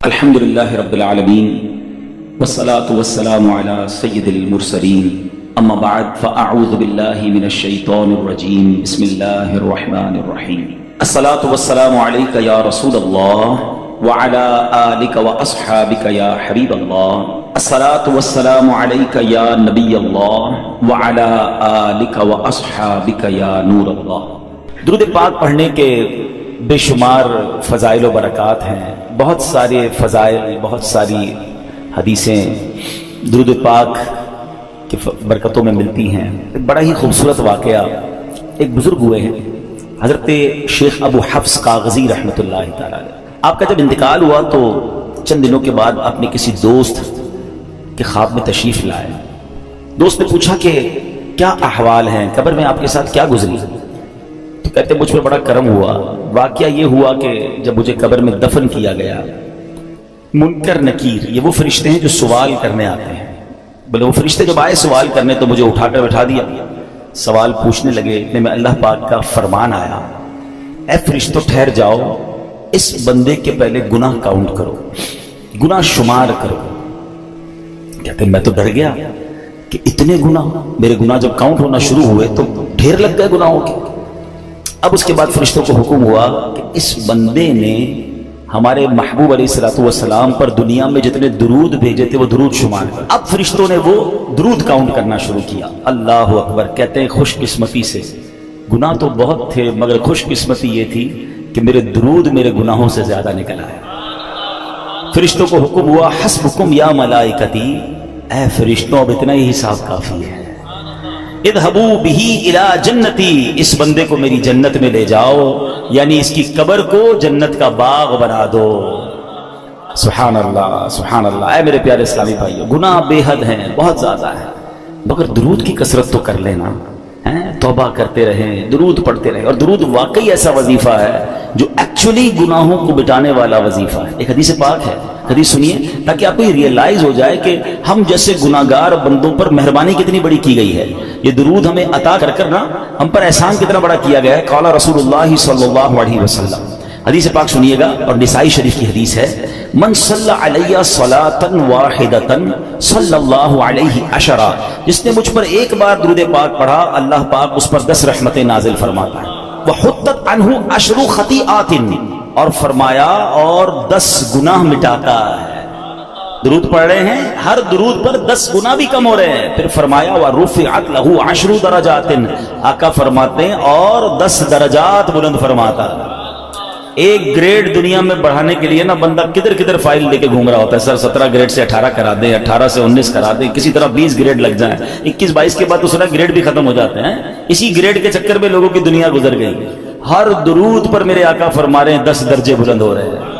الحمدللہ رب العالمین والصلاة والسلام علی سید المرسلین اما بعد فاعوذ باللہ من الشیطان الرجیم بسم اللہ الرحمن الرحیم الصلاة والسلام علیک یا رسول اللہ وعلی آلک واصحابک یا حبیب اللہ الصلاة والسلام علیک یا نبی اللہ وعلی آلک واصحابک یا نور اللہ۔ درود پاک پڑھنے کے بے شمار فضائل و برکات ہیں، بہت سارے فضائل، بہت ساری حدیثیں درود پاک کی برکتوں میں ملتی ہیں۔ ایک بڑا ہی خوبصورت واقعہ، ایک بزرگ ہوئے ہیں حضرت شیخ ابو حفص کاغذی رحمۃ اللہ تعالی۔ آپ کا جب انتقال ہوا تو چند دنوں کے بعد اپنے کسی دوست کے خواب میں تشریف لائے۔ دوست نے پوچھا کہ کیا احوال ہیں، قبر میں آپ کے ساتھ کیا گزری؟ تو کہتے مجھ پہ بڑا کرم ہوا۔ واقعہ یہ ہوا کہ جب مجھے قبر میں دفن کیا گیا، منکر نکیر، یہ وہ فرشتے ہیں جو سوال کرنے آتے ہیں، بولے وہ فرشتے جب آئے سوال کرنے تو مجھے اٹھا کر بٹھا دیا، سوال پوچھنے لگے۔ اتنے میں اللہ پاک کا فرمان آیا، اے فرشتوں ٹھہر جاؤ، اس بندے کے پہلے گناہ کاؤنٹ کرو، گناہ شمار کرو۔ کہتے میں تو ڈر گیا کہ اتنے گناہ، میرے گناہ جب کاؤنٹ ہونا شروع ہوئے تو ڈھیر لگ گئے گناہوں کے۔ اب اس کے بعد فرشتوں کو حکم ہوا کہ اس بندے نے ہمارے محبوب علیہ الصلوۃ والسلام پر دنیا میں جتنے درود بھیجے تھے وہ درود شمار کر۔ اب فرشتوں نے وہ درود کاؤنٹ کرنا شروع کیا۔ اللہ اکبر۔ کہتے ہیں خوش قسمتی سے، گناہ تو بہت تھے مگر خوش قسمتی یہ تھی کہ میرے درود میرے گناہوں سے زیادہ نکل آئے۔ فرشتوں کو حکم ہوا حسبکم یا ملائکتی، اے فرشتوں اب اتنا ہی حساب کافی ہے، اذهبوا به الى جنتی، اس بندے کو میری جنت میں لے جاؤ، یعنی اس کی قبر کو جنت کا باغ بنا دو۔ سبحان اللہ سبحان اللہ۔ اے میرے پیارے اسلامی بھائیو، گناہ بے حد ہیں، بہت زیادہ ہے، مگر درود کی کثرت تو کر لینا، توبہ کرتے رہیں، درود پڑھتے رہیں۔ اور درود واقعی ایسا وظیفہ ہے جو ایکچولی گناہوں کو مٹانے والا وظیفہ ہے۔ ایک حدیث پاک ہے، حدیث سنیے تاکہ آپ کو یہ ریئلائز ہو جائے کہ ہم جیسے گناہگار بندوں پر مہربانی کتنی بڑی کی گئی ہے۔ یہ درود ہمیں عطا کر کر نا ہم پر احسان کتنا بڑا کیا گیا ہے۔ قال رسول اللہ صلی اللہ علیہ وسلم، حدیث پاک سنیے گا، اور نسائی شریف کی حدیث ہے، من صلی علیہ صلاۃ واحدۃ صلی اللہ علیہ عشرہ، جس نے مجھ پر ایک بار درود پاک پڑھا اللہ پاک اس پر 10 رحمتیں نازل فرماتا ہے۔ وحطت عنہ 10 خطیئات، اور فرمایا اور 10 گناہ مٹاتا ہے۔ درود پڑھ رہے ہیں، ہر درود پر 10 گناہ بھی کم ہو رہے ہیں۔ پھر فرمایا وَرُفِعَتْ لَهُ 10 درجات، آقا فرماتے ہیں اور 10 درجات بلند فرماتا ہے۔ ایک گریڈ دنیا میں بڑھانے کے لیے نا بندہ کدھر کدھر فائل لے کے گھوم رہا ہوتا ہے، سر 17 گریڈ سے 18 کرا دیں، 18 سے 19 کرا دیں، کسی طرح 20 گریڈ لگ جائیں، 21 22 کے بعد تو سارا گریڈ بھی ختم ہو جاتے ہیں۔ اسی گریڈ کے چکر میں لوگوں کی دنیا گزر گئی۔ ہر درود پر میرے آقا فرما رہے ہیں 10 درجے بلند ہو رہے ہیں۔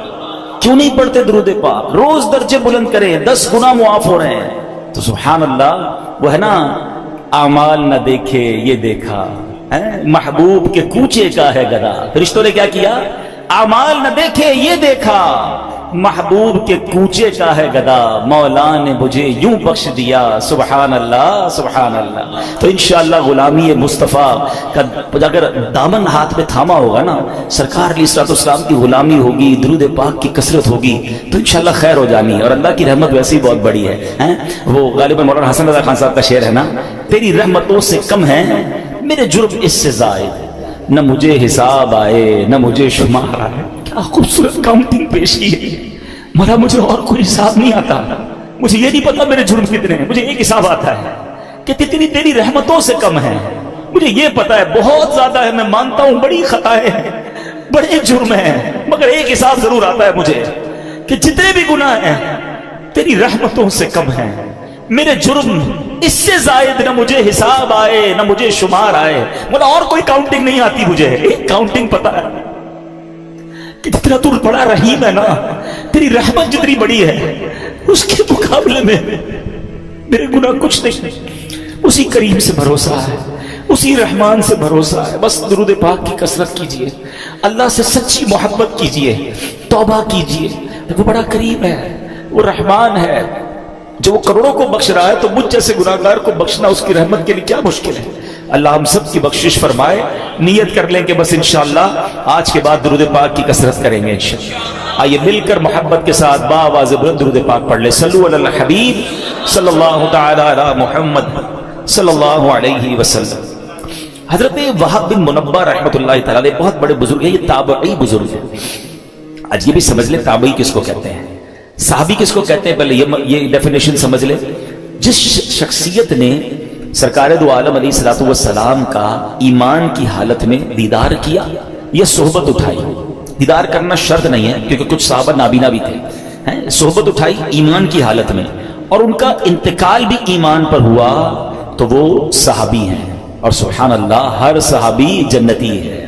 کیوں نہیں پڑھتے درود پاک؟ روز درجے بلند کریں، 10 گناہ معاف ہو رہے ہیں۔ تو سبحان اللہ، وہ ہے نا اعمال نہ دیکھے یہ دیکھا، محبوب کے کوچے کا ہے گدا۔ فرشتوں نے کیا کیا؟ اعمال نہ دیکھے یہ دیکھا، محبوب کے کوچے کا ہے گدا، مولا نے مجھے یوں بخش دیا۔ سبحان اللہ سبحان اللہ۔ تو انشاءاللہ غلامی مصطفیٰ کا اگر دامن ہاتھ میں تھاما ہوگا نا، سرکار علیہ الصلوۃ والسلام کی غلامی ہوگی، درود پاک کی کثرت ہوگی تو انشاءاللہ خیر ہو جانی ہے۔ اور اللہ کی رحمت ویسے ہی بہت بڑی ہے۔ وہ غالباً مولانا حسن رضا خان صاحب کا شعر ہے نا، تیری رحمتوں سے کم ہے میرے جرم اس سے زائد، نہ مجھے حساب آئے نہ مجھے شمار آئے۔ کیا خوبصورت کاؤنٹنگ پیش کی ہے۔ مگر مجھے اور کوئی حساب نہیں آتا، مجھے یہ نہیں پتا میرے جرم کتنے ہیں، مجھے ایک حساب آتا ہے کہ کتنی تیری رحمتوں سے کم ہے۔ مجھے یہ پتا ہے بہت زیادہ ہے، میں مانتا ہوں بڑی خطائیں ہیں، بڑے جرم ہیں، مگر ایک حساب ضرور آتا ہے مجھے کہ جتنے بھی گناہ ہیں تیری رحمتوں سے کم ہیں، میرے جرم اس سے زائد نہ مجھے حساب آئے نہ مجھے شمار آئے۔ مگر اور کوئی کاؤنٹنگ نہیں آتی مجھے، ایک کاؤنٹنگ پتا ہے کہ جتنا تو بڑا رحیم ہے نا، تیری رحمت جتنی بڑی ہے اس کے مقابلے میں میرے گناہ کچھ نہیں۔ اسی کریم سے بھروسہ ہے، اسی رحمان سے بھروسہ ہے۔ بس درود پاک کی کثرت کیجئے، اللہ سے سچی محبت کیجئے، توبہ کیجئے۔ وہ بڑا کریم ہے، وہ رحمان ہے، جو وہ کروڑوں کو بخش رہا ہے تو مجھ جیسے گناہگار کو بخشنا اس کی رحمت کے لیے کیا مشکل ہے۔ اللہ ہم سب کی بخشش فرمائے۔ نیت کر لیں کہ بس انشاءاللہ آج کے بعد درود پاک کی کثرت کریں گے انشاءاللہ۔ آئیے مل کر محبت کے ساتھ باواز بلند درود پاک پڑھ لیں. صلو علی الحبیب صلی اللہ تعالی علی محمد صلی اللہ علیہ وسلم. حضرت وہب بن منبہ رحمۃ اللہ تعالی بہت بڑے بزرگ ہیں, یہ تابعی بزرگ ہیں. آج یہ بھی سمجھ لیں تابعی کس کو کہتے ہیں, صحابی کس کو کہتے ہیں. پہلے یہ ڈیفینیشن سمجھ لیں. جس شخصیت نے سرکار دو عالم علیہ الصلوۃ والسلام کا ایمان کی حالت میں دیدار کیا یا صحبت اٹھائی. دیدار کرنا شرط نہیں ہے کیونکہ کچھ صحابہ نابینا بھی تھے. صحبت اٹھائی ایمان کی حالت میں اور ان کا انتقال بھی ایمان پر ہوا تو وہ صحابی ہیں. اور سبحان اللہ, ہر صحابی جنتی ہے,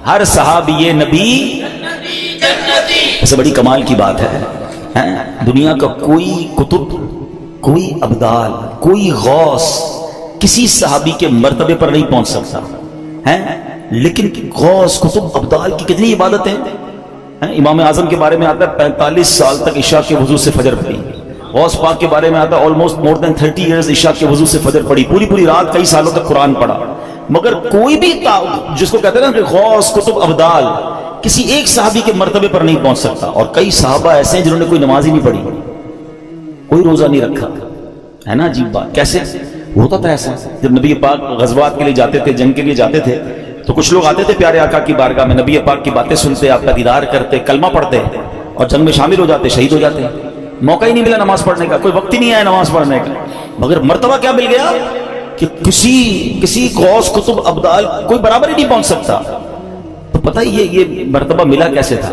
ہر صحابی نبی جنتی. ایسے بڑی کمال کی بات ہے, دنیا کا کوئی کتب, کوئی ابدال, کوئی غوث کسی صحابی کے مرتبے پر نہیں پہنچ سکتا ہے. لیکن غوث کتب ابدال کی کتنی عبادتیں ہیں. امام اعظم کے بارے میں آتا ہے 45 سال تک عشاء کے وضو سے فجر پڑھی. غوث پاک کے بارے میں آتا ہے آلموسٹ مور دین 30 ایئرز عشاء کے وضو سے فجر پڑھی, پوری رات کئی سالوں تک قرآن پڑھا. مگر کوئی بھی جس کو کہتے ہیں نا کہ غوث کتب ابدال, کسی ایک صحابی کے مرتبے پر نہیں پہنچ سکتا. اور کئی صحابہ ایسے ہیں جنہوں نے کوئی نماز ہی نہیں پڑھی, کوئی روزہ نہیں رکھا, ہے نا. عجیب بات, کیسے ہوتا تھا ایسا. جب نبی پاک غزوات کے لیے جاتے تھے, جنگ کے لیے جاتے تھے, تو کچھ لوگ آتے تھے پیارے آقا کی بارگاہ میں, نبی پاک کی باتیں سنتے, آپ کا دیدار کرتے, کلمہ پڑھتے اور جنگ میں شامل ہو جاتے, شہید ہو جاتے. موقع ہی نہیں ملا نماز پڑھنے کا, کوئی وقت ہی نہیں آیا نماز پڑھنے کا. مگر مرتبہ کیا مل گیا کہ کسی غوث کتب ابدال کوئی برابر ہی نہیں پہنچ سکتا. تو پتہ ہی یہ مرتبہ ملا کیسے تھا.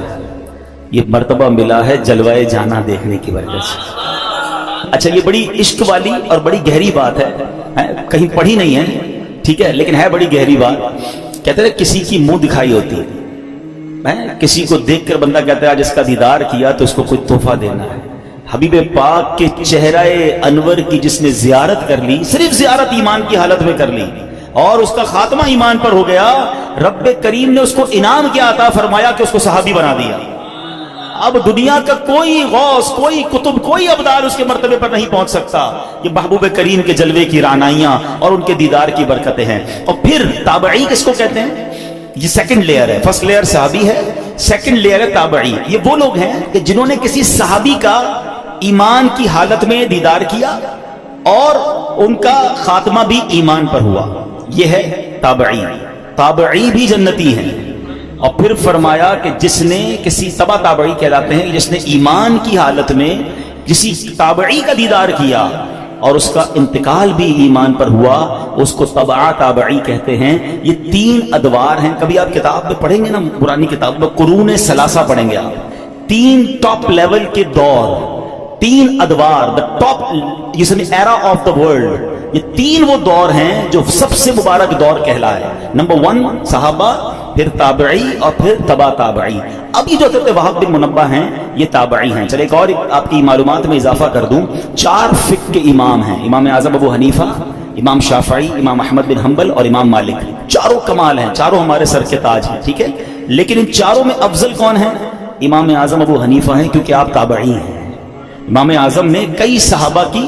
یہ مرتبہ ملا ہے جلوہ جانا دیکھنے کی وجہ سے. اچھا, یہ بڑی عشق والی اور بڑی گہری بات ہے, کہیں پڑھی نہیں ہے, ٹھیک ہے, لیکن ہے بڑی گہری بات. کہتے ہیں کسی کی منہ دکھائی ہوتی ہے, کسی کو دیکھ کر بندہ کہتا ہے آج اس کا دیدار کیا تو اس کو کوئی تحفہ دینا ہے. حبیب پاک کے چہرہ انور کی جس نے زیارت کر لی, صرف زیارت ایمان کی حالت میں کر لی اور اس کا خاتمہ ایمان پر ہو گیا, رب کریم نے اس کو انعام کیا عطا فرمایا کہ اس کو صحابی بنا دیا. اب دنیا کا کوئی غوث, کوئی کتب, کوئی ابدال اس کے مرتبے پر نہیں پہنچ سکتا. یہ محبوب کریم کے جلوے کی رعنائیاں اور ان کے دیدار کی برکتیں ہیں. اور پھر تابعی کس کو کہتے ہیں, یہ سیکنڈ لیئر ہے. فرسٹ لیئر صحابی ہے, سیکنڈ لیئر ہے تابعی. یہ وہ لوگ ہیں کہ جنہوں نے کسی صحابی کا ایمان کی حالت میں دیدار کیا اور ان کا خاتمہ بھی ایمان پر ہوا. یہ ہے تابعی. تابعی بھی جنتی ہیں. اور پھر فرمایا کہ جس نے کسی تبع تابعی کہلاتے ہیں, جس نے ایمان کی حالت میں کسی تابعی کا دیدار کیا اور اس کا انتقال بھی ایمان پر ہوا, اس کو تبع تابعی کہتے ہیں. یہ 3 ادوار ہیں. کبھی آپ کتاب میں پڑھیں گے نا, پرانی کتاب میں قرون ثلاثہ پڑھیں گے آپ, 3 ٹاپ لیول کے دور, 3 ادوار, the top era of the world. یہ 3 وہ دور ہیں جو سب سے مبارک دور کہلائے. نمبر 1 صحابہ, پھر تابعی اور پھر تبع تابعی. اب یہ جو حضرت وہب بن منبہ ہیں یہ تابعی ہیں. چلے ایک اور آپ کی معلومات میں اضافہ کر دوں, 4 فقہ کے امام ہیں. امام اعظم ابو حنیفہ, امام شافعی, امام احمد بن حنبل اور امام مالک. چاروں کمال ہیں, چاروں ہمارے سر کے تاج ہیں, ٹھیک ہے. لیکن ان چاروں میں افضل کون ہیں؟ امام اعظم ابو حنیفہ ہیں, کیونکہ آپ تابعی ہیں. امام اعظم نے کئی صحابہ کی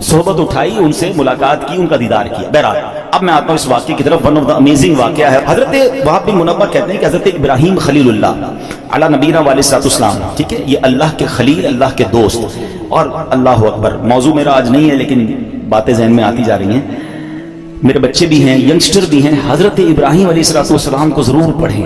صحبت اٹھائی, ان سے ملاقات کی, ان کا دیدار کیا. بہرحال اب میں آتا ہوں اس واقعے کی طرف. ون آف دا امیزنگ واقعہ ہے. حضرت وہب بن منبہ کہتے ہیں کہ حضرت ابراہیم خلیل اللہ علی نبینا علیہ السلام, ٹھیک ہے, یہ اللہ کے خلیل, اللہ کے دوست. اور اللہ اکبر, موضوع میرا آج نہیں ہے لیکن باتیں ذہن میں آتی جا رہی ہیں. میرے بچے بھی ہیں, ینگسٹر بھی ہیں, حضرت ابراہیم علیہ السلام کو ضرور پڑھیں.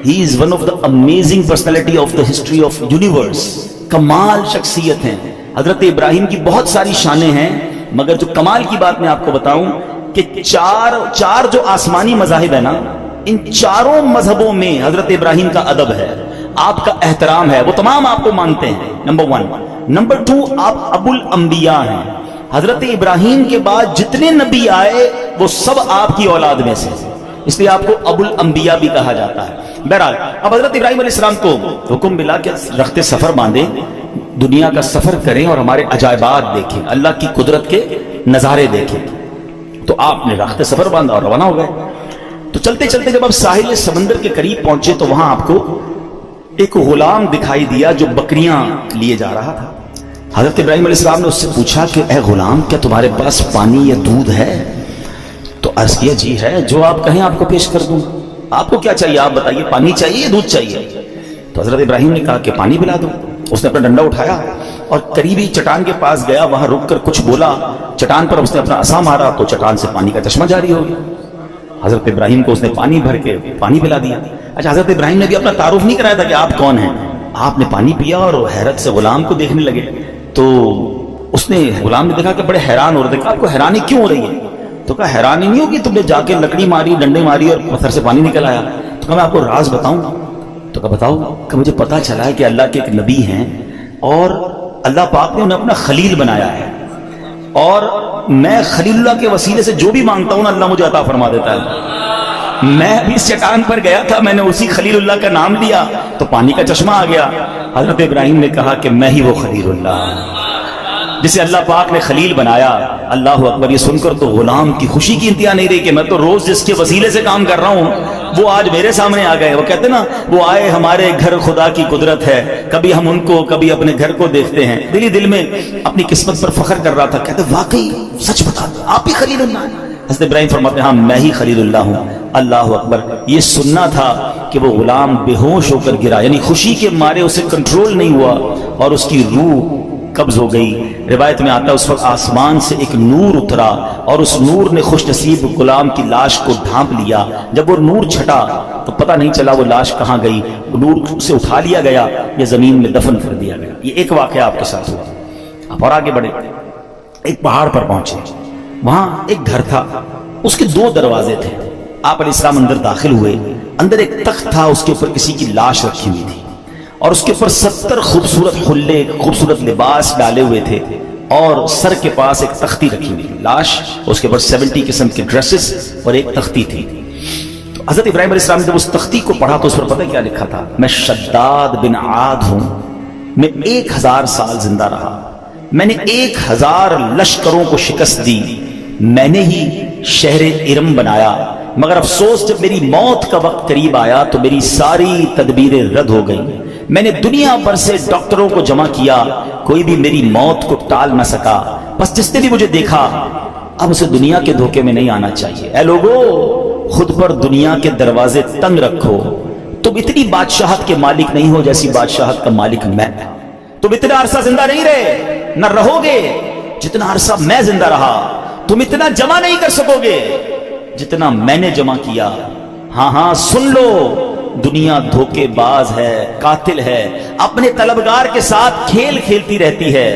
He is one of the amazing personality of the history of universe. کمال شخصیت ہیں حضرت ابراہیم کی. بہت ساری شانیں ہیں, مگر جو کمال کی بات میں آپ کو بتاؤں کہ چار جو آسمانی مذاہب ہیں نا, ان چاروں مذہبوں میں حضرت ابراہیم کا ادب ہے, آپ کا احترام ہے, وہ تمام آپ کو مانتے ہیں. نمبر 1. نمبر 2, آپ ابو الانبیاء ہیں. حضرت ابراہیم کے بعد جتنے نبی آئے وہ سب آپ کی اولاد میں سے, اس لیے آپ کو ابو الانبیاء بھی کہا جاتا ہے. بہرحال اب حضرت ابراہیم علیہ السلام کو حکم ملا کہ رخت سفر باندھیں, دنیا کا سفر کریں اور ہمارے عجائبات دیکھیں, اللہ کی قدرت کے نظارے دیکھیں. تو آپ نے رخت سفر باندھا اور روانہ ہو گئے. تو چلتے چلتے جب آپ ساحل سمندر کے قریب پہنچے تو وہاں آپ کو ایک غلام دکھائی دیا جو بکریاں لیے جا رہا تھا. حضرت ابراہیم علیہ السلام نے اس سے پوچھا کہ اے غلام, کیا تمہارے پاس پانی یا دودھ ہے؟ تو عرض کیا جی ہے, جو آپ کہیں آپ کو پیش کر دوں. آپ کو کیا چاہیے آپ بتائیے, پانی چاہیے یا دودھ چاہیے؟ تو حضرت ابراہیم نے کہا کہ پانی پلا دو. اس نے اپنا ڈنڈا اٹھایا اور قریبی چٹان کے پاس گیا, وہاں رک کر کچھ بولا, چٹان پر اس نے اپنا عصا مارا تو چٹان سے پانی کا چشمہ جاری ہو گیا. حضرت ابراہیم کو اس نے پانی بھر کے پانی پلا دیا. اچھا, حضرت ابراہیم نے بھی اپنا تعارف نہیں کرایا تھا کہ آپ کون ہیں, آپ نے پانی پیا اور حیرت سے غلام کو دیکھنے لگے. تو اس نے, غلام نے دیکھا کہ بڑے حیران ہو رہے تھے. آپ کو حیرانی کیوں ہو رہی ہے؟ تو کہا حیرانی نہیں ہوگی, تم نے جا کے لکڑی ماری, ڈنڈے ماری اور پتھر سے پانی نکل آیا. تو کہا میں آپ کو راز بتاؤں. تو کہا بتاؤ. کہ مجھے پتا چلا ہے کہ اللہ کے ایک نبی ہیں اور اللہ پاک نے انہیں اپنا خلیل بنایا ہے, اور میں خلیل اللہ کے وسیلے سے جو بھی مانگتا ہوں نا اللہ مجھے عطا فرما دیتا ہے. میں ابھی اس چٹان پر گیا تھا, میں نے اسی خلیل اللہ کا نام لیا تو پانی کا چشمہ آ گیا. حضرت ابراہیم نے کہا کہ میں ہی وہ خلیل اللہ جسے اللہ پاک نے خلیل بنایا. اللہ اکبر. یہ سن کر تو غلام کی خوشی کی انتہا نہیں رہی کہ میں تو روز جس کے وسیلے سے کام کر رہا ہوں وہ آج میرے سامنے آ گئے. وہ کہتے نا, وہ آئے ہمارے گھر خدا کی قدرت ہے, کبھی ہم ان کو کبھی اپنے گھر کو دیکھتے ہیں. دل ہی دل میں اپنی قسمت پر فخر کر رہا تھا. کہتے واقعی سچ بتا دو آپ ہی خلیل اللہ ہیں. حضرت ابراہیم فرماتے ہیں ہاں میں ہی خلیل اللہ ہوں. اللہ اکبر. یہ سننا تھا کہ وہ غلام بے ہوش ہو کر گرا, یعنی خوشی کے مارے اسے کنٹرول نہیں ہوا اور اس کی روح قبض ہو گئی. روایت میں آتا ہے اس وقت آسمان سے ایک نور اترا اور اس نور نے خوش نصیب غلام کی لاش کو ڈھانپ لیا. جب وہ نور چھٹا تو پتہ نہیں چلا وہ لاش کہاں گئی. وہ نور سے اٹھا لیا گیا یا زمین میں دفن کر دیا گیا. یہ ایک واقعہ آپ کے ساتھ ہوا. آپ اور آگے بڑھے, ایک پہاڑ پر پہنچے, وہاں ایک گھر تھا, اس کے 2 دروازے تھے. آپ علیہ السلام اندر داخل ہوئے. اندر ایک تخت تھا, اس کے اوپر کسی کی لاش رکھی ہوئی تھی اور اس کے اوپر 70 خوبصورت حلے, خوبصورت لباس ڈالے ہوئے تھے اور سر کے پاس ایک تختی رکھی ہوئی تھی لاش, اس کے اوپر 70 قسم کے ڈریسز اور ایک تختی تھی. تو حضرت ابراہیم علیہ السلام نے جب اس تختی کو پڑھا تو اس پر پتہ کیا لکھا تھا؟ میں شداد بن عاد ہوں, میں 1000 سال زندہ رہا, میں نے 1000 لشکروں کو شکست دی, میں نے ہی شہر ارم بنایا, مگر افسوس جب میری موت کا وقت قریب آیا تو میری ساری تدبیریں رد ہو گئیں. میں نے دنیا بھر سے ڈاکٹروں کو جمع کیا, کوئی بھی میری موت کو ٹال نہ سکا. بس جس نے بھی مجھے دیکھا اب اسے دنیا کے دھوکے میں نہیں آنا چاہیے. اے لوگو, خود پر دنیا کے دروازے تنگ رکھو. تم اتنی بادشاہت کے مالک نہیں ہو جیسی بادشاہت کا مالک میں. تم اتنا عرصہ زندہ نہیں رہے, نہ رہو گے جتنا عرصہ میں زندہ رہا. تم اتنا جمع نہیں کر سکو گے جتنا میں نے جمع کیا. ہاں ہاں سن لو, دنیا دھوکے باز ہے, قاتل ہے, اپنے طلبگار کے ساتھ کھیل کھیلتی رہتی ہے.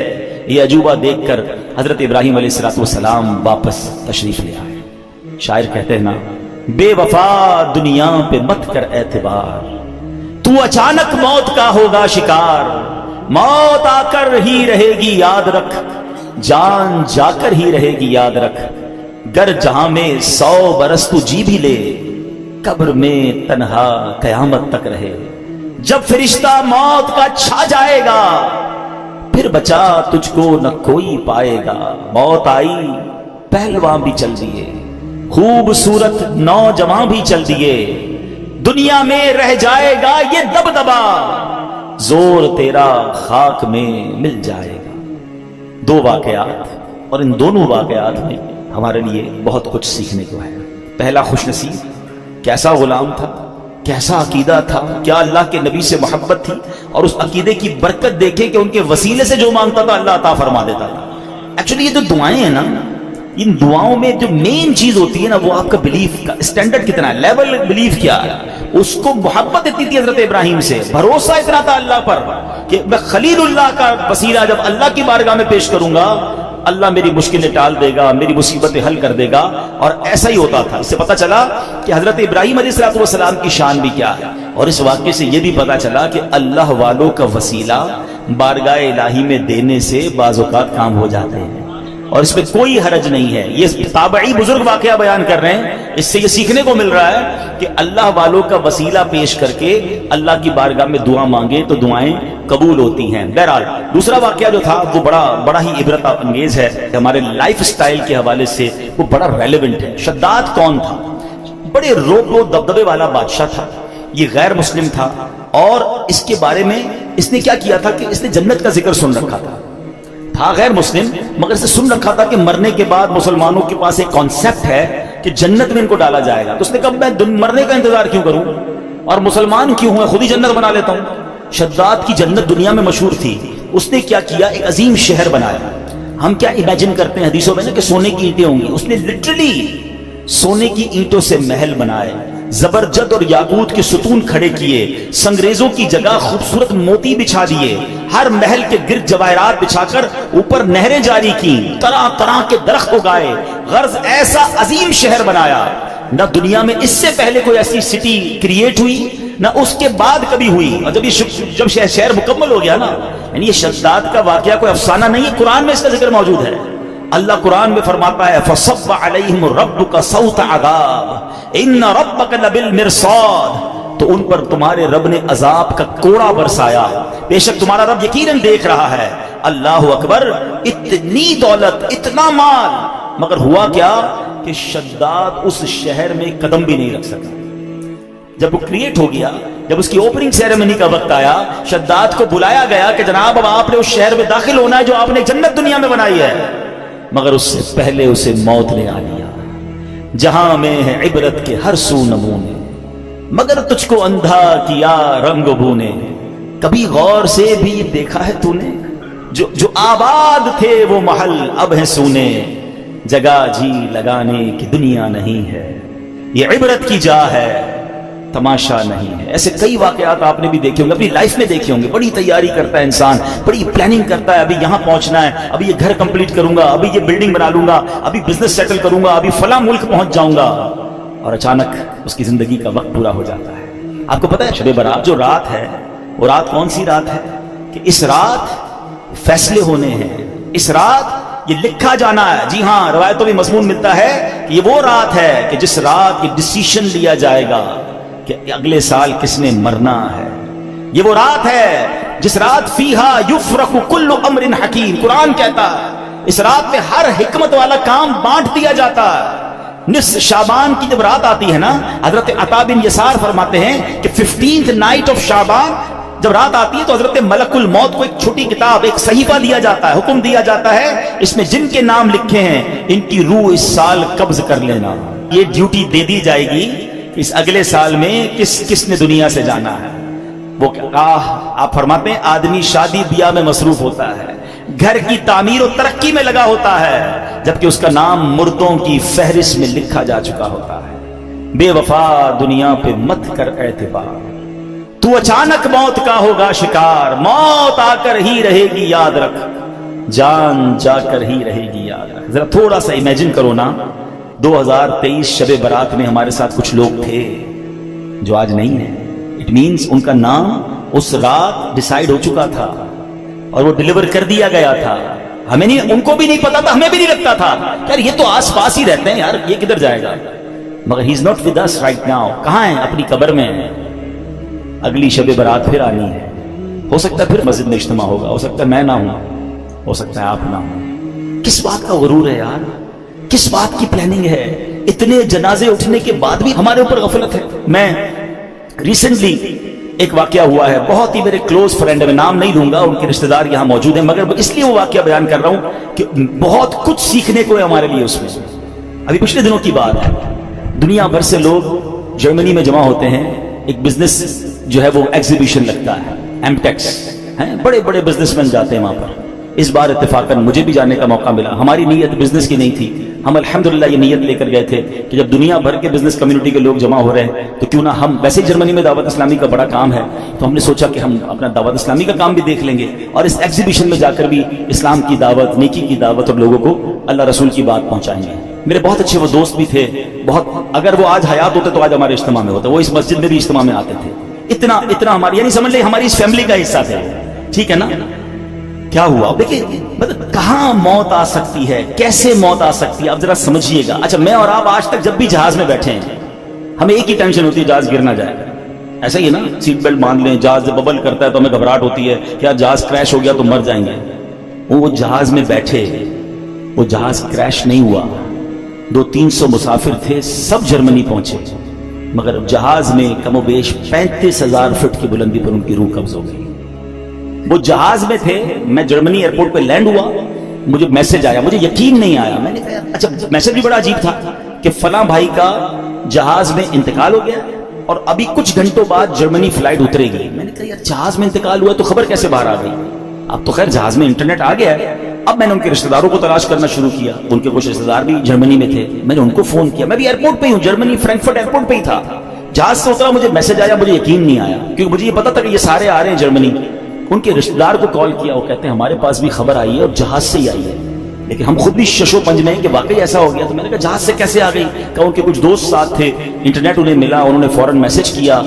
یہ عجوبہ دیکھ کر حضرت ابراہیم علیہ السلام واپس تشریف لے آئے. شاعر کہتے ہیں نا, بے وفا دنیا پہ مت کر اعتبار, تو اچانک موت کا ہوگا شکار. موت آ کر ہی رہے گی یاد رکھ, جان جا کر ہی رہے گی یاد رکھ. گر جہاں میں 100 برس تو جی بھی لے, قبر میں تنہا قیامت تک رہے. جب فرشتہ موت کا چھا جائے گا پھر بچا تجھ کو نہ کوئی پائے گا. موت آئی پہلوان بھی چل دیے, خوبصورت نوجوان بھی چل دیے. دنیا میں رہ جائے گا یہ دبدبا, زور تیرا خاک میں مل جائے گا. 2 واقعات, اور ان دونوں واقعات میں ہمارے لیے بہت کچھ سیکھنے کو ہے. پہلا, خوش نصیب, کیسا غلام تھا, کیسا عقیدہ تھا, کیا اللہ کے نبی سے محبت تھی, اور اس عقیدے کی برکت دیکھے کہ ان کے وسیلے سے جو مانگتا تھا اللہ عطا فرما دیتا تھا. ایکچولی یہ جو دعائیں ہیں نا, ان دعاؤں میں جو مین چیز ہوتی ہے نا وہ آپ کا بلیف کا اسٹینڈرڈ کتنا ہے, لیول بلیف کیا ہے. اس کو محبت اتنی تھی حضرت ابراہیم سے, بھروسہ اتنا تھا اللہ پر کہ میں خلیل اللہ کا وسیلہ جب اللہ کی بارگاہ میں پیش کروں گا اللہ میری مشکلیں ٹال دے گا, میری مصیبتیں حل کر دے گا. اور ایسا ہی ہوتا تھا. اس سے پتہ چلا کہ حضرت ابراہیم علیہ السلام کی شان بھی کیا ہے, اور اس واقعے سے یہ بھی پتہ چلا کہ اللہ والوں کا وسیلہ بارگاہ الہی میں دینے سے بعض اوقات کام ہو جاتے ہیں, اور اس میں کوئی حرج نہیں ہے. یہ تابعی بزرگ واقعہ بیان کر رہے ہیں, اس سے یہ سیکھنے کو مل رہا ہے کہ اللہ والوں کا وسیلہ پیش کر کے اللہ کی بارگاہ میں دعا مانگے تو دعائیں قبول ہوتی ہیں. بہرحال دوسرا واقعہ جو تھا وہ بڑا ہی عبرت انگیز ہے, ہمارے لائف سٹائل کے حوالے سے وہ بڑا ریلیونٹ ہے. شداد کون تھا؟ بڑے روب و دبدبے والا بادشاہ تھا. یہ غیر مسلم تھا, اور اس کے بارے میں اس نے کیا کیا تھا کہ اس نے جنت کا ذکر سن رکھا تھا غیر مسلم, مگر اسے سن رکھا تھا کہ مرنے کے بعد مسلمانوں کے پاس ایک کانسیپٹ ہے کہ جنت میں ان کو ڈالا جائے گا. تو اس نے کہا میں مرنے کا انتظار کیوں کروں اور مسلمان کیوں ہوں, خود ہی جنت بنا لیتا ہوں. شداد کی جنت دنیا میں مشہور تھی. اس نے کیا کیا, ایک عظیم شہر بنایا. ہم کیا امیجن کرتے ہیں حدیثوں میں نا کہ سونے کی اینٹیں ہوں گی, اس نے لٹرلی سونے کی اینٹوں سے محل بنائے, زبرجد اور یاقوت کے ستون کھڑے کیے, سنگریزوں کی جگہ خوبصورت موتی بچھا دیے, ہر محل کے گرد جواہرات بچھا کر اوپر نہریں جاری کی, طرح طرح کے درخت اگائے, غرض ایسا عظیم شہر بنایا. نہ دنیا میں اس سے پہلے کوئی ایسی سٹی کریٹ ہوئی, نہ اس کے بعد کبھی ہوئی. اور جب شہر مکمل ہو گیا نا, یعنی یہ شداد کا واقعہ کوئی افسانہ نہیں ہے, قرآن میں اس کا ذکر موجود ہے. اللہ قرآن میں فرماتا ہے فَصَبَّ عَلَيْهِمْ رَبُّكَ صَوْتَ عَذَابٍ إِنَّ رَبَّكَ لَبِالْمِرْصَادِ, تو ان پر تمہارے رب نے عذاب کا کوڑا برسایا, بے شک تمہارا رب یقیناً دیکھ رہا ہے. اللہ اکبر, اتنی دولت, اتنا مال, مگر ہوا کیا کہ شداد اس شہر میں قدم بھی نہیں رکھ سکا. جب وہ کریٹ ہو گیا, جب اس کی اوپننگ سیریمنی کا وقت آیا, شداد کو بلایا گیا کہ جناب اب آپ نے اس شہر میں داخل ہونا ہے جو آپ نے جنت دنیا میں بنائی ہے, مگر اس سے پہلے اسے موت نے آ لیا. جہاں میں ہے عبرت کے ہر سو نمونے, مگر تجھ کو اندھا کیا رنگ بو نے. کبھی غور سے بھی یہ دیکھا ہے تو نے, جو آباد تھے وہ محل اب ہیں سونے, جگہ جی لگانے کی دنیا نہیں ہے, یہ عبرت کی جا ہے تماشا نہیں ہے. ایسے کئی واقعات آپ نے بھی دیکھے ہوں گے, اپنی لائف میں دیکھے ہوں گے. بڑی تیاری کرتا ہے انسان, بڑی پلاننگ کرتا ہے, ابھی یہاں پہنچنا ہے, ابھی یہ گھر کمپلیٹ کروں گا, ابھی یہ بلڈنگ بنا لوں گا, ابھی بزنس سیٹل کروں گا, ابھی فلاں ملک پہنچ جاؤں گا, اور اچانک اس کی زندگی کا وقت پورا ہو جاتا ہے. آپ کو پتا ہے شب برات جو رات ہے, وہ رات کون سی رات ہے کہ اس رات فیصلے ہونے ہیں, اس رات یہ لکھا جانا ہے. جی ہاں, روایتوں میں مضمون ملتا ہے کہ یہ وہ رات ہے کہ جس رات یہ ڈیسیشن لیا جائے گا کہ اگلے سال کس نے مرنا ہے. یہ وہ رات ہے جس رات فیہا یفرق کل امر حکیم, قرآن کہتا ہے اس رات میں ہر حکمت والا کام بانٹ دیا جاتا ہے. نصف شعبان کی جب رات آتی ہے نا, حضرت عطا بن یسار فرماتے ہیں کہ 15th نائٹ آف شعبان جب رات آتی ہے تو حضرت ملک الموت کو ایک چھوٹی کتاب, ایک صحیفہ دیا جاتا ہے, حکم دیا جاتا ہے, اس میں جن کے نام لکھے ہیں ان کی روح اس سال قبض کر لینا. یہ ڈیوٹی دے دی جائے گی اس اگلے سال میں کس نے دنیا سے جانا ہے. وہ آپ فرماتے ہیں آدمی شادی بیاہ میں مصروف ہوتا ہے, گھر کی تعمیر و ترقی میں لگا ہوتا ہے, جبکہ اس کا نام مردوں کی فہرست میں لکھا جا چکا ہوتا ہے. بے وفا دنیا پہ مت کر اعتبار, تو اچانک موت کا ہوگا شکار, موت آ کر ہی رہے گی یاد رکھ, جان جا کر ہی رہے گی یاد رکھ. ذرا تھوڑا سا امیجن کرو نا, 2023 شب برات میں ہمارے ساتھ کچھ لوگ تھے جو آج نہیں ہیں. اٹ مینز ان کا نام اس رات ڈیسائیڈ ہو چکا تھا اور وہ ڈیلیور کر دیا گیا تھا. ہمیں نہیں, ان کو بھی نہیں پتا تھا, ہمیں بھی نہیں لگتا تھا یار یہ تو آس پاس ہی رہتے ہیں, یار یہ کدھر جائے گا. مگر he is not with us right now. کہاں ہیں؟ اپنی قبر میں ہیں. اگلی شب برات پھر آنی ہے. ہو سکتا ہے پھر مسجد میں اجتماع ہوگا, ہو سکتا ہے میں نہ ہوں, ہو سکتا ہے آپ نہ ہوں. کس بات کا غرور ہے یار, کس بات کی پلاننگ ہے؟ اتنے جنازے اٹھنے کے بعد بھی ہمارے اوپر غفلت ہے. میں ریسنٹلی ایک واقعہ ہوا ہے, بہت ہی میرے کلوز فرینڈ ہے, میں نام نہیں لوں گا, ان کے رشتہ دار یہاں موجود ہیں, مگر اس لیے وہ واقعہ بیان کر رہا ہوں کہ بہت کچھ سیکھنے کو ہے ہمارے لیے اس میں. ابھی پچھلے دنوں کی بات ہے, دنیا بھر سے لوگ جرمنی میں جمع ہوتے ہیں, ایک بزنس جو ہے وہ ایگزیبیشن لگتا ہے, ایمٹیکس ہیں, بڑے بڑے بزنس مین جاتے ہیں وہاں پر. اس بار اتفاقاً مجھے بھی جانے کا موقع ملا. ہماری نیت بزنس کی نہیں تھی, ہم الحمدللہ یہ نیت لے کر گئے تھے کہ جب دنیا بھر کے بزنس کمیونٹی کے لوگ جمع ہو رہے ہیں تو کیوں نہ ہم, ویسے جرمنی میں دعوت اسلامی کا بڑا کام ہے, تو ہم نے سوچا کہ ہم اپنا دعوت اسلامی کا کام بھی دیکھ لیں گے اور اس ایگزیبیشن میں جا کر بھی اسلام کی دعوت, نیکی کی دعوت اور لوگوں کو اللہ رسول کی بات پہنچائیں گے. میرے بہت اچھے وہ دوست بھی تھے, بہت, اگر وہ آج حیات ہوتے تو آج ہمارے اجتماع میں ہوتے, وہ اس مسجد میں بھی اجتماع میں آتے تھے. اتنا ہماری, یعنی سمجھ لیں ہماری اس فیملی کا حصہ تھے. ٹھیک ہے نا. کیا ہوا دیکھیں, مطلب کہاں موت آ سکتی ہے, کیسے موت آ سکتی ہے, آپ ذرا سمجھیے گا. اچھا میں اور آپ آج تک جب بھی جہاز میں بیٹھے ہیں ہمیں ایک ہی ٹینشن ہوتی ہے, جہاز گر نہ جائے. ایسا ہی ہے نا, سیٹ بیلٹ باندھ لیں, جہاز جب ببل کرتا ہے تو ہمیں گھبراہٹ ہوتی ہے کہ جہاز کریش ہو گیا تو مر جائیں گے. وہ جہاز میں بیٹھے, وہ جہاز کریش نہیں ہوا, 200-300 مسافر تھے, سب جرمنی پہنچے, مگر جہاز میں کم و بیش 35,000 فٹ کی بلندی پر ان کی روح قبض ہو گئی. وہ جہاز میں تھے, میں جرمنی ایئرپورٹ پہ لینڈ ہوا, مجھے میسج آیا, مجھے یقین نہیں آیا. میں نے کہا اچھا, میسج بھی بڑا عجیب تھا کہ فلاں بھائی کا جہاز میں انتقال ہو گیا. اور ابھی کچھ گھنٹوں بعد جرمنی فلائٹ اترے گی. میں نے کہا یار جہاز میں انتقال ہوا تو خبر کیسے باہر آ گئی؟ اب تو خیر جہاز میں انٹرنیٹ آ گیا ہے. اب میں نے ان کے رشتہ داروں کو تلاش کرنا شروع کیا. ان کے کچھ رشتہ دار بھی جرمنی میں تھے. میں نے ان کو فون کیا. میں بھی ایئرپورٹ پہ ہی ہوں, جرمنی فرینکفرٹ ایئرپورٹ پہ ہی تھا. جہاز سے اترا, مجھے میسج آیا, مجھے یقین نہیں آیا کیونکہ مجھے یہ پتا تھا کہ یہ سارے آ رہے ہیں جرمنی. ان کے رشتہ دار کو کال کیا, وہ کہتے ہیں ہمارے پاس بھی خبر آئی ہے اور جہاز سے ہی آئی ہے, لیکن ہم خود بھی ششو پنج میں ہیں کہ واقعی ایسا ہو گیا. تو میں نے کہا جہاز سے کیسے آ گئی؟ کہ ان کے کچھ دوست ساتھ تھے, انٹرنیٹ انہیں ملا, انہوں نے فوراً میسج کیا.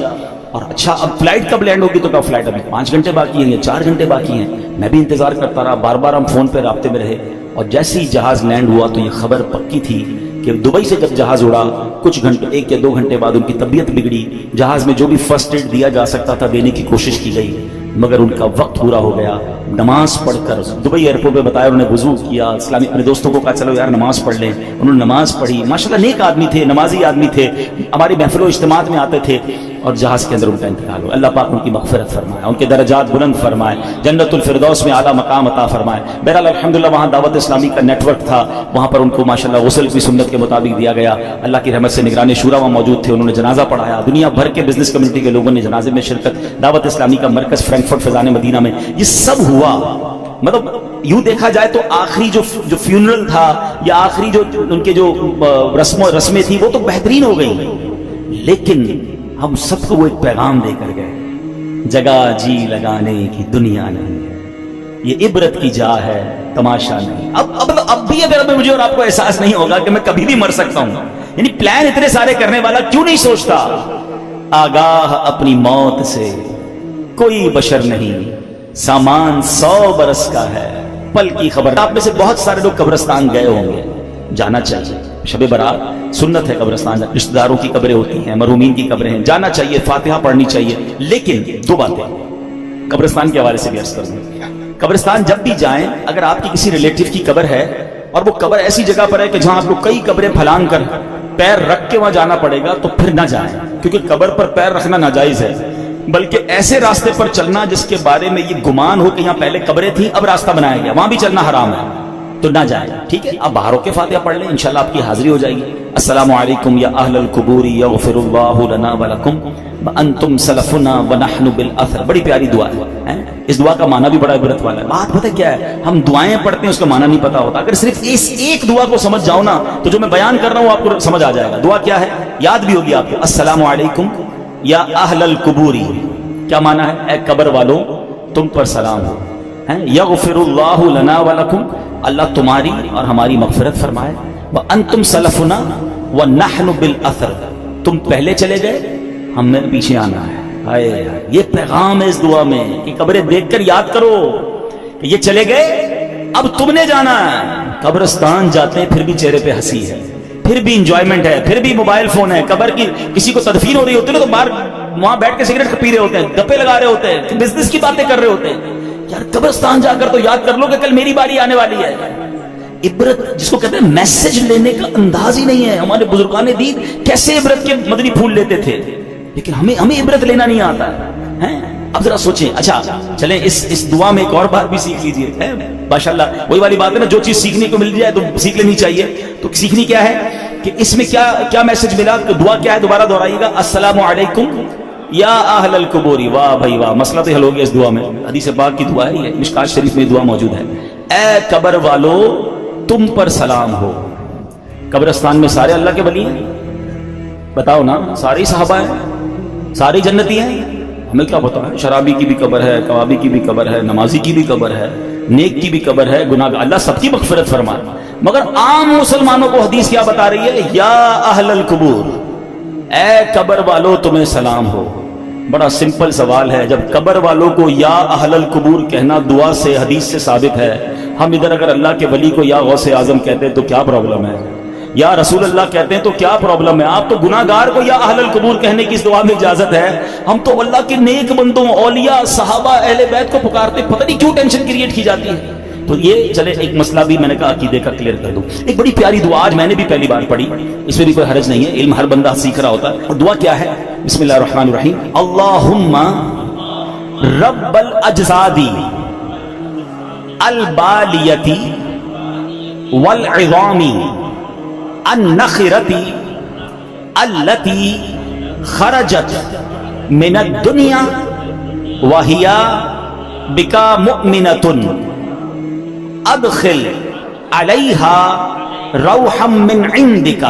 اور اچھا اب فلائٹ کب لینڈ ہوگی؟ تو کہا فلائٹ ابھی 5 گھنٹے باقی ہیں یا 4 گھنٹے باقی ہیں. میں بھی انتظار کرتا رہا, بار بار ہم فون پہ رابطے میں رہے. اور جیسے ہی جہاز لینڈ ہوا تو یہ خبر پکی تھی کہ دبئی سے جب جہاز اڑا کچھ گھنٹے 1 یا 2 گھنٹے بعد ان کی طبیعت بگڑی. جہاز میں جو بھی فرسٹ ایڈ دیا جا سکتا تھا دینے کی کوشش کی گئی, مگر ان کا وقت پورا ہو گیا. نماز پڑھ کر دبئی ایئرپورٹ پہ بتایا, انہوں نے وضو کیا, اسلامی اپنے دوستوں کو کہا چلو یار نماز پڑھ لیں. انہوں نے نماز پڑھی. ماشاءاللہ نیک آدمی تھے, نمازی آدمی تھے, ہماری محفل و اجتماعات میں آتے تھے. اور جہاز کے اندر ان کا انتقال ہوا. اللہ پاک ان کی مغفرت فرمائے, ان کے درجات بلند فرمائے, جنت الفردوس میں اعلیٰ مقام عطا فرمائے. بہرحال الحمدللہ وہاں دعوت اسلامی کا نیٹ ورک تھا, وہاں پر ان کو ماشاءاللہ غسل کی سنت کے مطابق دیا گیا. اللہ کی رحمت سے نگران شورا وہاں موجود تھے, انہوں نے جنازہ پڑھایا. دنیا بھر کے بزنس کمیونٹی کے لوگوں نے جنازے میں شرکت. دعوت اسلامی کا مرکز فرینکفرٹ فیضان مدینہ میں یہ سب ہوا. مطلب یوں دیکھا جائے تو آخری جو فیونرل تھا یا آخری جو ان کے جو رسمیں تھیں وہ تو بہترین ہو گئی, لیکن ہم سب کو وہ ایک پیغام دے کر گئے, جگہ جی لگانے کی دنیا نہیں ہے, یہ عبرت کی جا ہے تماشا نہیں. اب بھی اگر مجھے اور آپ کو احساس نہیں ہوگا کہ میں کبھی بھی مر سکتا ہوں, یعنی پلان اتنے سارے کرنے والا کیوں نہیں سوچتا آگاہ اپنی موت سے کوئی بشر نہیں, سامان 100 برس کا ہے, پل کی خبر. آپ میں سے بہت سارے لوگ قبرستان گئے ہوں گے, جانا چاہیے. شب برات سنت ہے قبرستان, رشتہ داروں کی قبریں ہوتی ہیں, مرحومین کی قبریں ہیں, جانا چاہیے, فاتحہ پڑھنی چاہیے. لیکن 2 باتیں قبرستان کے حوالے سے بھی عرض کروں. قبرستان جب بھی جائیں, اگر آپ کی کسی ریلیٹو کی قبر ہے اور وہ قبر ایسی جگہ پر ہے کہ جہاں آپ کو کئی قبریں پھلانگ کر پیر رکھ کے وہاں جانا پڑے گا, تو پھر نہ جائیں, کیونکہ قبر پر پیر رکھنا ناجائز ہے. بلکہ ایسے راستے پر چلنا جس کے بارے میں یہ گمان ہو کہ یہاں پہلے قبریں تھیں اب راستہ بنایا گیا, وہاں بھی چلنا حرام ہے, تو نہ جائیں. ٹھیک ہے, آپ باہر ہو کے فاتحہ پڑھ لیں, انشاءاللہ آپ کی حاضری ہو جائے گی. السلام علیکم یا اہل القبور یغفر اللہ لنا ولکم وانتم سلفنا ونحن بالاثر. بڑی پیاری دعا ہے, اس دعا کا معنی بھی بڑا عبرت والا ہے. بات پتہ کیا ہے, ہم دعائیں پڑھتے ہیں اس کا معنی نہیں پتا ہوتا. اگر صرف اس ایک دعا کو سمجھ جاؤ نا تو جو میں بیان کر رہا ہوں آپ کو سمجھ آ جائے گا. دعا کیا ہے یاد بھی ہوگی آپ کو. السلام علیکم یا اہل القبور, کیا معنی ہے؟ اے قبر والوں تم پر سلام ہو. یغفر اللہ لنا ولکم, اللہ تمہاری اور ہماری مغفرت فرمائے. وانتم سلفنا ونحن بالاثر, تم پہلے چلے گئے, ہم نے پیچھے آنا ہے. یہ پیغام ہے اس دعا میں کہ قبریں دیکھ کر یاد کرو کہ یہ چلے گئے, اب تم نے جانا ہے. قبرستان جاتے ہیں پھر بھی چہرے پہ ہنسی ہے, پھر بھی انجوائمنٹ ہے, پھر بھی موبائل فون ہے. قبر کی کسی کو تدفین ہو رہی ہوتی ہے تو باہر وہاں بیٹھ کے سگریٹ پی رہے ہوتے ہیں, گپے لگا رہے ہوتے ہیں, بزنس کی باتیں کر رہے ہوتے ہیں. یار قبرستان جا کر تو یاد کر لو کہ کل میری باری آنے والی ہے. عبرت جس کو کہتے ہیں میسج لینے کا انداز ہی نہیں ہے. ہمارے بزرگان دین کیسے عبرت کے مدنی پھول لیتے تھے, لیکن ہمیں عبرت لینا نہیں آتا ہے. اب ذرا سوچیں. اچھا چلیں اس دعا میں ایک اور بات بھی سیکھ لیجئے. ماشاءاللہ وہی والی بات ہے نا, جو چیز سیکھنے کو مل جائے تو سیکھ لینی چاہیے. تو سیکھنی کیا ہے کہ اس میں کیا میسج ملا. دعا کیا ہے, دوبارہ دہرائیے گا. السلام علیکم یا اہل القبور. واہ بھائی واہ, مسئلہ تو حل ہو گیا اس دعا میں. حدیث پاک کی دعا ہے, یہ مشکات شریف میں دعا موجود ہے. اے قبر والو تم پر سلام ہو. قبرستان میں سارے اللہ کے ولی ہیں, بتاؤ نا, سارے صحابہ ہیں, سارے جنتی ہیں. ہمیں کیا پتا ہے, شرابی کی بھی قبر ہے, کبابی کی بھی قبر ہے, نمازی کی بھی قبر ہے, نیک کی بھی قبر ہے, گناہ. اللہ سب کی مغفرت فرمائے. مگر عام مسلمانوں کو حدیث کیا بتا رہی ہے, یا اہل القبور, اے قبر والو تمہیں سلام ہو. بڑا سمپل سوال ہے, جب قبر والوں کو یا اہل القبور کہنا دعا سے حدیث سے ثابت ہے, ہم ادھر اگر اللہ کے ولی کو یا غوث اعظم کہتے ہیں تو کیا پرابلم ہے, یا رسول اللہ کہتے ہیں تو کیا پرابلم ہے. آپ تو گناہ گار کو یا اہل القبور کہنے کی اس دعا میں اجازت ہے, ہم تو اللہ کے نیک بندوں, اولیاء, صحابہ, اہل بیت کو پکارتے, پتہ نہیں کیوں ٹینشن کریٹ کی جاتی ہے. تو یہ چلے ایک مسئلہ بھی میں نے کہا عقیدے کا کلیئر کر دوں. ایک بڑی پیاری دعا آج میں نے بھی پہلی بار پڑھی, اس میں بھی کوئی حرج نہیں ہے, علم ہر بندہ سیکھ رہا ہوتا ہے. اور دعا کیا ہے, بسم اللہ الرحمن الرحیم. اللہم رب الاجسادی البالیتی والعظامی النخرتی التی خرجت من الدنیا وہی بکا مؤمنۃ ادخل علیہا روحا من عندک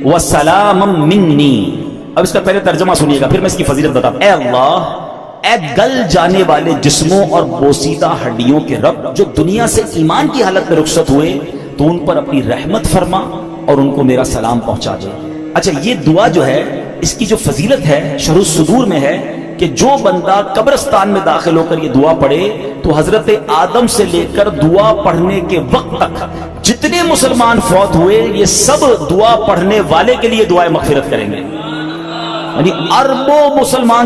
وسلاما منی. اب اس کا پہلے ترجمہ سنیے گا، پھر میں اس کی فضیلت بتاتا ہوں. اے اللہ، اے گل جانے والے جسموں اور بوسیدہ ہڈیوں کے رب، جو دنیا سے ایمان کی حالت میں رخصت ہوئے، تو ان پر اپنی رحمت فرما اور ان کو میرا سلام پہنچا دے. اچھا، یہ دعا جو ہے اس کی جو فضیلت ہے شرح الصدور میں ہے کہ جو بندہ قبرستان میں داخل ہو کر یہ دعا پڑھے تو حضرت آدم سے لے کر دعا پڑھنے کے وقت تک جتنے مسلمان فوت ہوئے یہ سب دعا پڑھنے والے کے لیے دعائے مغفرت کریں گے. یعنی اربوں مسلمان